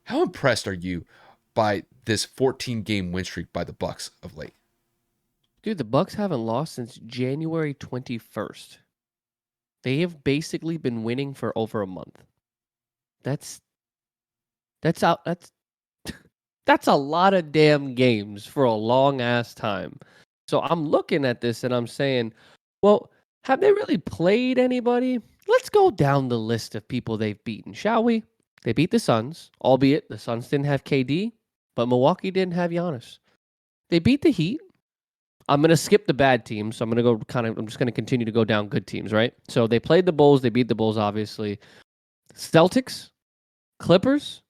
How impressed are you by this 14-game win streak by the Bucks of late? Dude, the Bucks haven't lost since January 21st. They have basically been winning for over a month. That's that's out that's that's a lot of damn games for a long ass time. So I'm looking at this and I'm saying, well, have they really played anybody? Let's go down the list of people they've beaten, shall we? They beat the Suns, albeit the Suns didn't have KD, but Milwaukee didn't have Giannis. They beat the Heat. I'm going to skip the bad teams. So I'm just going to continue to go down good teams, right? So they played the Bulls. They beat the Bulls, obviously. Celtics, Clippers,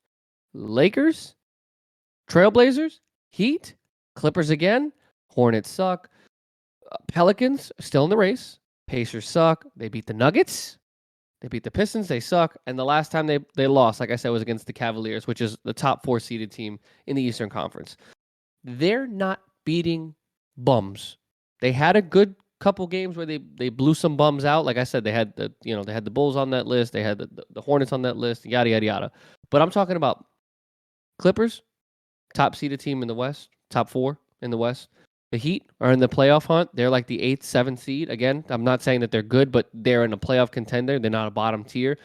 Lakers, Trailblazers, Heat, Clippers again. Hornets suck. Pelicans still in the race. Pacers suck. They beat the Nuggets. They beat the Pistons. They suck. And the last time they lost, like I said, was against the Cavaliers, which is the top 4 seeded team in the Eastern Conference. They're not beating bums. They had a good couple games where they blew some bums out. Like I said, they had the Bulls on that list, they had the Hornets on that list, yada yada yada. But I'm talking about Clippers, top seeded team in the West, top 4 in the West. The Heat are in the playoff hunt. They're like the 8th, 7th seed. Again, I'm not saying that they're good, but they're in a playoff contender. They're not a bottom tier.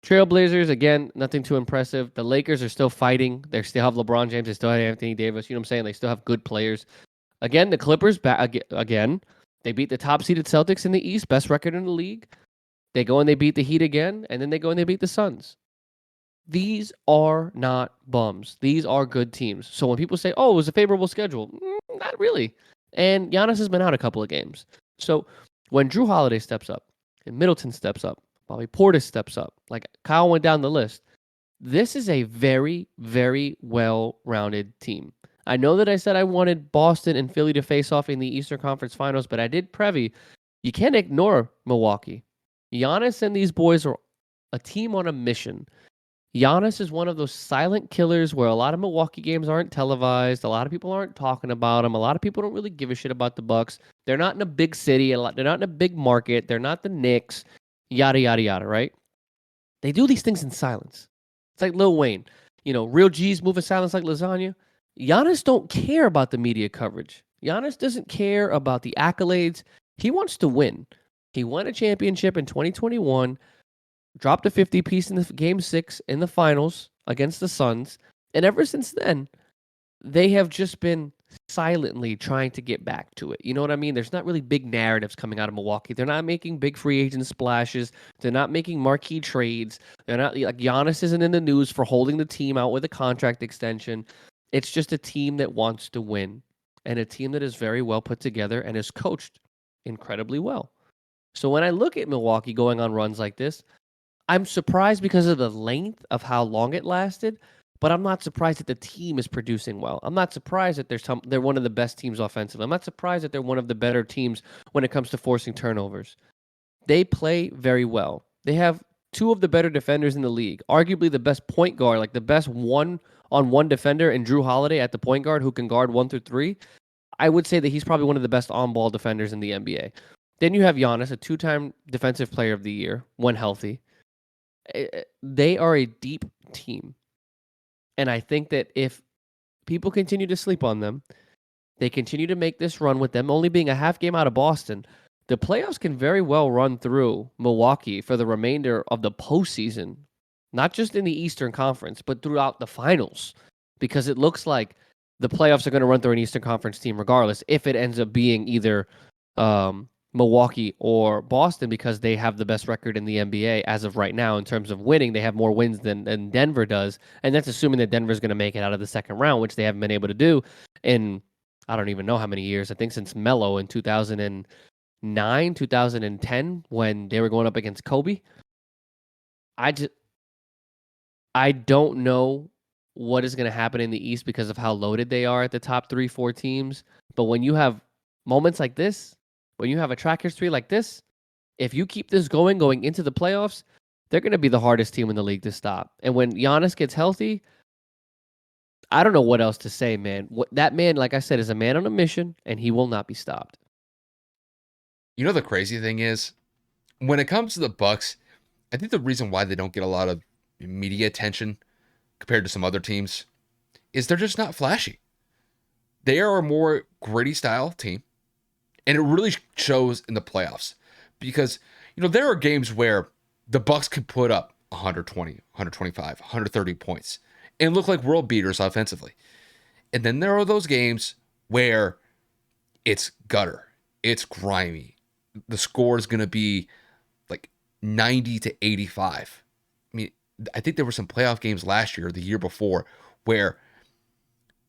Trailblazers, again, nothing too impressive. The Lakers are still fighting. They still have LeBron James. They still have Anthony Davis. You know what I'm saying? They still have good players. Again, the Clippers, again, they beat the top-seeded Celtics in the East, best record in the league. They go and they beat the Heat again, and then they go and they beat the Suns. These are not bums. These are good teams. So when people say, oh, it was a favorable schedule, not really. And Giannis has been out a couple of games. So when Drew Holiday steps up and Middleton steps up, Bobby Portis steps up, like Kyle went down the list, this is a very, very well-rounded team. I know that I said I wanted Boston and Philly to face off in the Eastern Conference Finals, but I did preview. You can't ignore Milwaukee. Giannis and these boys are a team on a mission. Giannis is one of those silent killers where a lot of Milwaukee games aren't televised. A lot of people aren't talking about them. A lot of people don't really give a shit about the Bucks. They're not in a big city. They're not in a big market. They're not the Knicks. Yada yada yada. Right? They do these things in silence. It's like Lil Wayne. Real G's move in silence like lasagna. Giannis don't care about the media coverage. Giannis doesn't care about the accolades. He wants to win. He won a championship in 2021, dropped a 50 piece in the game 6 in the finals against the Suns, and ever since then, they have just been silently trying to get back to it. You know what I mean? There's not really big narratives coming out of Milwaukee. They're not making big free agent splashes. They're not making marquee trades. They're not like Giannis isn't in the news for holding the team out with a contract extension. It's just a team that wants to win and a team that is very well put together and is coached incredibly well. So when I look at Milwaukee going on runs like this, I'm surprised because of the length of how long it lasted, but I'm not surprised that the team is producing well. I'm not surprised that they're one of the best teams offensively. I'm not surprised that they're one of the better teams when it comes to forcing turnovers. They play very well. They have 2 of the better defenders in the league, arguably the best point guard, like the best one-on-one defender in Drew Holiday at the point guard who can guard 1 through 3. I would say that he's probably one of the best on-ball defenders in the NBA. Then you have Giannis, a 2-time defensive player of the year, when healthy. They are a deep team. And I think that if people continue to sleep on them, they continue to make this run with them only being a half game out of Boston, the playoffs can very well run through Milwaukee for the remainder of the postseason, not just in the Eastern Conference, but throughout the finals, because it looks like the playoffs are going to run through an Eastern Conference team regardless if it ends up being either Milwaukee or Boston because they have the best record in the NBA as of right now in terms of winning. They have more wins than Denver does, and that's assuming that Denver's going to make it out of the second round, which they haven't been able to do in I don't even know how many years. I think since Melo in 2009, 2010 when they were going up against Kobe. I just I don't know what is going to happen in the East because of how loaded they are at the top 3, 4 teams. But when you have moments like this, when you have a track history like this, if you keep this going into the playoffs, they're going to be the hardest team in the league to stop. And when Giannis gets healthy, I don't know what else to say, man. That man, like I said, is a man on a mission, and he will not be stopped. You know the crazy thing is, when it comes to the Bucks, I think the reason why they don't get a lot of media attention compared to some other teams is they're just not flashy. They are a more gritty style team, and it really shows in the playoffs because there are games where the Bucks can put up 120, 125, 130 points and look like world beaters offensively. And then there are those games where it's gutter, it's grimy. The score is going to be like 90 to 85. I mean, I think there were some playoff games last year or the year before where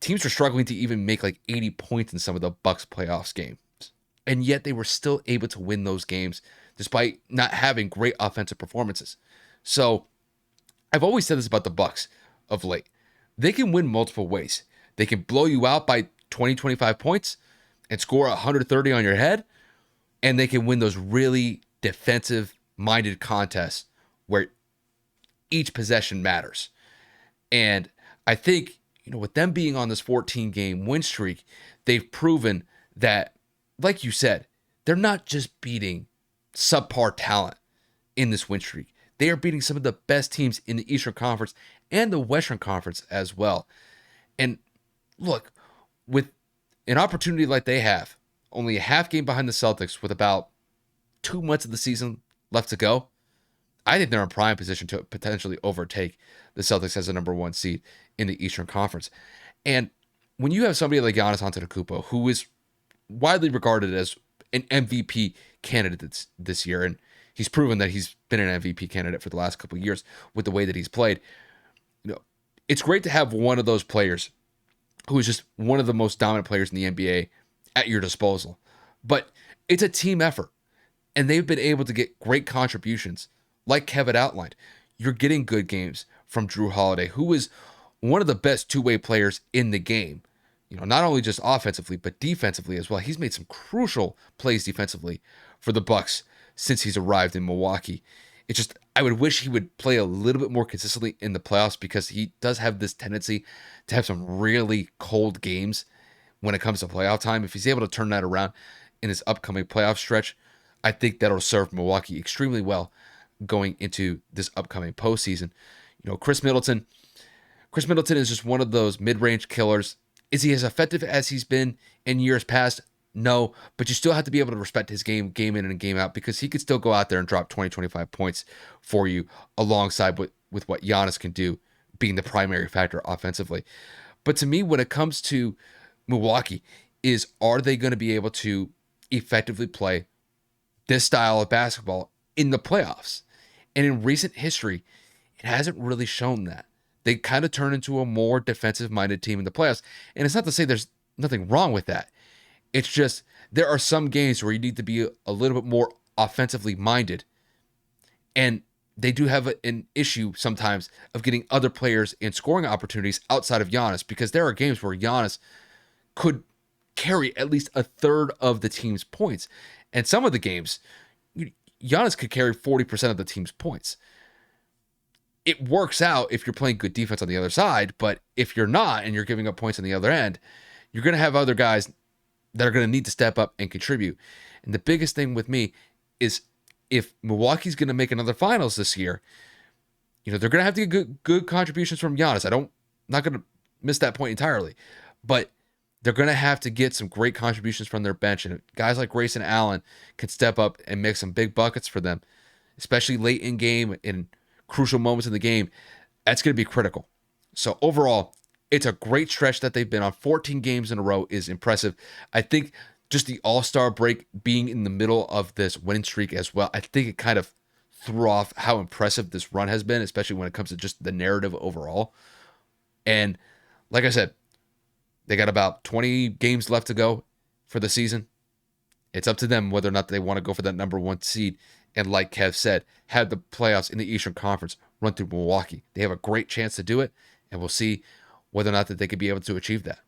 teams were struggling to even make like 80 points in some of the Bucks playoffs games. And yet they were still able to win those games despite not having great offensive performances. So I've always said this about the Bucks of late. They can win multiple ways. They can blow you out by 20, 25 points and score 130 on your head. And they can win those really defensive-minded contests where each possession matters. And I think, with them being on this 14-game win streak, they've proven that, like you said, they're not just beating subpar talent in this win streak. They are beating some of the best teams in the Eastern Conference and the Western Conference as well. And look, with an opportunity like they have, only a half game behind the Celtics with about 2 months of the season left to go, I think they're in prime position to potentially overtake the Celtics as the number one seed in the Eastern Conference. And when you have somebody like Giannis Antetokounmpo, who is widely regarded as an MVP candidate this year, and he's proven that he's been an MVP candidate for the last couple of years with the way that he's played, it's great to have one of those players who is just one of the most dominant players in the NBA at your disposal. But it's a team effort, and they've been able to get great contributions. Like Kevin outlined, you're getting good games from Jrue Holiday, who is one of the best two-way players in the game. Not only just offensively, but defensively as well. He's made some crucial plays defensively for the Bucks since he's arrived in Milwaukee. It's just, I would wish he would play a little bit more consistently in the playoffs because he does have this tendency to have some really cold games when it comes to playoff time. If he's able to turn that around in his upcoming playoff stretch, I think that'll serve Milwaukee extremely well going into this upcoming postseason. Chris Middleton is just one of those mid-range killers. Is he as effective as he's been in years past? No, but you still have to be able to respect his game in and game out, because he could still go out there and drop 20, 25 points for you alongside with what Giannis can do, being the primary factor offensively. But to me, when it comes to Milwaukee, are they going to be able to effectively play this style of basketball in the playoffs? And in recent history, it hasn't really shown that. They kind of turn into a more defensive-minded team in the playoffs. And it's not to say there's nothing wrong with that. It's just there are some games where you need to be a little bit more offensively minded. And they do have an issue sometimes of getting other players in scoring opportunities outside of Giannis, because there are games where Giannis could carry at least a third of the team's points. And some of the games, Giannis could carry 40% of the team's points. It works out if you're playing good defense on the other side, but if you're not and you're giving up points on the other end, you're going to have other guys that are going to need to step up and contribute. And the biggest thing with me is, if Milwaukee's going to make another finals this year, they're going to have to get good contributions from Giannis. Not going to miss that point entirely, but they're going to have to get some great contributions from their bench. And guys like Grayson Allen can step up and make some big buckets for them, especially late in game, in crucial moments in the game. That's going to be critical. So overall, it's a great stretch that they've been on. 14 games in a row is impressive. I think just the All-Star break being in the middle of this winning streak as well, I think it kind of threw off how impressive this run has been, especially when it comes to just the narrative overall. And like I said, they got about 20 games left to go for the season. It's up to them whether or not they want to go for that number one seed. And like Kev said, have the playoffs in the Eastern Conference run through Milwaukee. They have a great chance to do it, and we'll see whether or not that they could be able to achieve that.